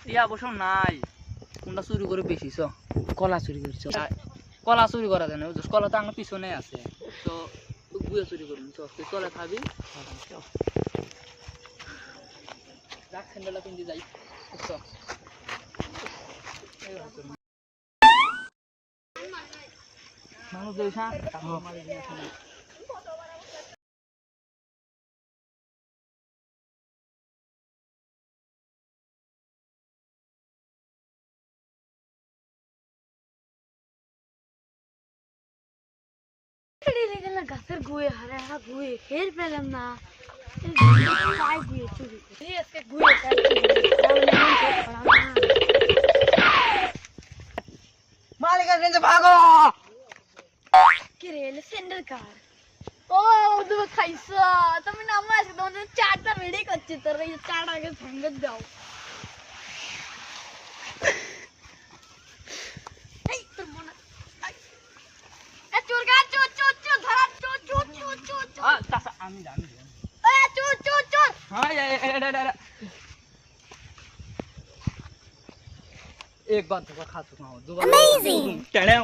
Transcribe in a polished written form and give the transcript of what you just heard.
ইয়া অবশ্য নাই কোনটা চুরি করে বেশিছ কলা চুরি করছো কলা চুরি করা যায় না বুঝছিস কলা তো আমার পিছনে আছে তো বুয়ে চুরি করুন তো তুই চলে খাবি রাখ স্যান্ডেলটা পিন্দি যাই বুঝছ মানুষ দেখ গাছের গুয়ে হারে হা গুয়ে ফের পেলাম না পাই গুয়ে চুরি করে আজকে গুয়ে মালিকের কাছে ভাগো কি রে স্যান্ডেল কার ও তুমি খাইছো তুমি নামো আজকে তোমাদের চারটা রেডি করছি তোর এই চারটা আগে ভেঙে দাও এই তোর মনে এ চোর গা চোর চোর চোর ধরা চোর চোর চোর চোর চাচা আমি জানি এ চোর চোর চোর हाँ एक बार तो खा चुका हूँ दोबारा